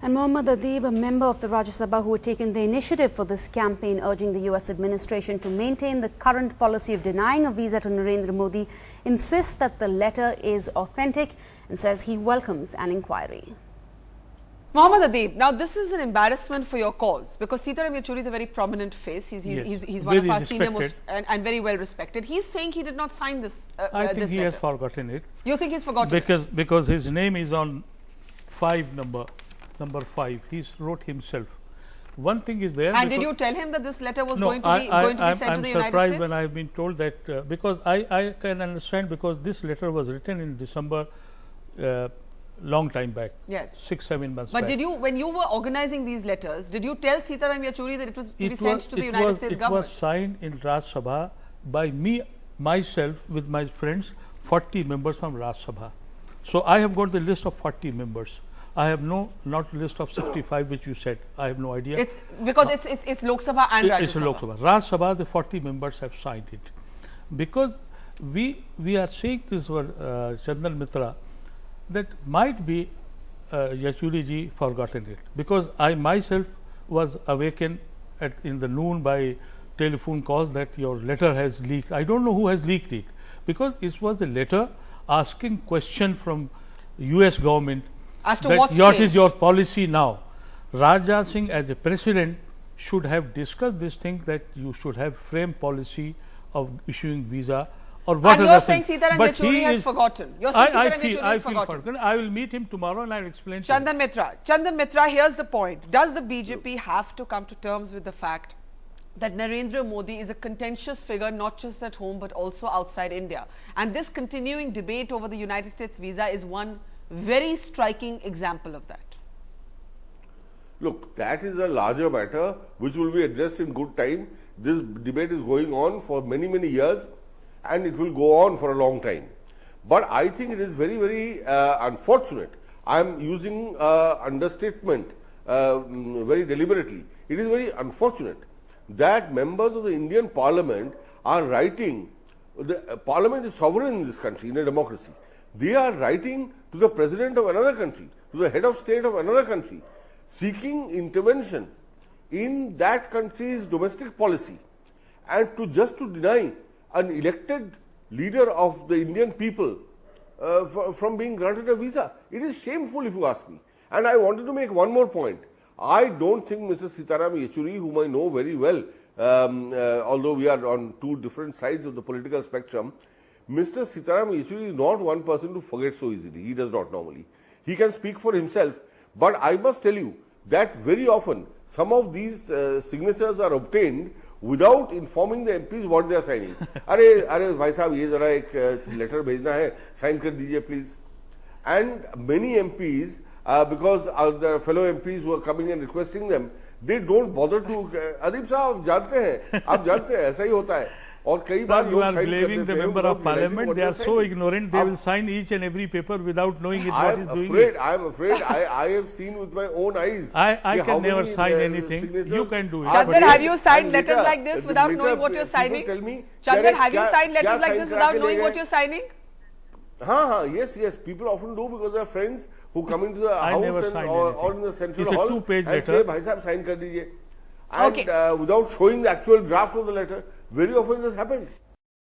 And Mohammad Adib, a member of the Rajya Sabha who had taken the initiative for this campaign, urging the US administration to maintain the current policy of denying a visa to Narendra Modi, insists that the letter is authentic and says he welcomes an inquiry. Mohammad Adib, now this is an embarrassment for your cause because Sitaram Yechury is a very prominent face. He's one of our senior most and very well respected. He's saying he did not sign this. I think this he letter. has forgotten it. You think he's forgotten because his name is on number 5. He wrote himself. One thing is there. And did you tell him that this letter was going to be sent to the United States? I'm surprised when I have been told that because I can understand because this letter was written in December. Long time back, yes, 6-7 months but back. did you, when you were organizing these letters, did you tell Sitaram Yechury that it was to be sent to the United States government? It was signed in Rajya Sabha by myself with my friends, 40 members from Rajya Sabha. So I have got the list of 40 members. I have not list of 65 which you said. I have no idea. Because it's Lok Sabha and Rajya Sabha. It's Lok Sabha. Rajya Sabha, the 40 members have signed it. Because we are saying this for Chandan Mitra, that might be Yechury ji forgotten it, because I myself was awakened in the noon by telephone calls that your letter has leaked. I don't know who has leaked it, because it was a letter asking question from US government as to what is your policy now. Rajat Singh as a president should have discussed this thing, that you should have frame policy of issuing visa. And you're saying Sitaram Yechury has forgotten. You're saying I feel forgotten. I will meet him tomorrow and I will explain to him. Chandan Mitra, here's the point. Does the BJP have to come to terms with the fact that Narendra Modi is a contentious figure not just at home but also outside India? And this continuing debate over the United States visa is one very striking example of that. Look, that is a larger matter which will be addressed in good time. This debate is going on for many years, and it will go on for a long time. But I think it is very unfortunate. I am using understatement very deliberately. It is very unfortunate that members of the Indian Parliament are writing. The Parliament is sovereign in this country, in a democracy. They are writing to the president of another country, to the head of state of another country, seeking intervention in that country's domestic policy, and just to deny an elected leader of the Indian people from being granted a visa. It is shameful, if you ask me. And I wanted to make one more point. I don't think Mr. Sitaram Yechury, whom I know very well, although we are on two different sides of the political spectrum, Mr. Sitaram Yechury is not one person to forget so easily. He does not normally. He can speak for himself. But I must tell you that very often some of these signatures are obtained without informing the MPs what they are signing. अरे भाई साहब ये जरा एक letter भेजना है, sign कर दीजिए please. And many MPs, because the fellow MPs who are coming and requesting them, they don't bother to. Adib साहब आप जानते हैं ऐसा ही होता है. और कई बार you are blaming the member of parliament. They are so ignorant. They will sign each and every paper without knowing what is doing it. I am afraid. I have seen with my own eyes. I can never sign anything. You can do it. Chandan, have you signed letters like this without knowing what you're signing? Tell me, Chandan, have you signed letters like this without knowing what you're signing? Yes. People often do because they are friends who come into the house or in the central hall and say, "Bhai sahab, sign kar dijiye." And without showing the actual draft of the letter, very often this happened.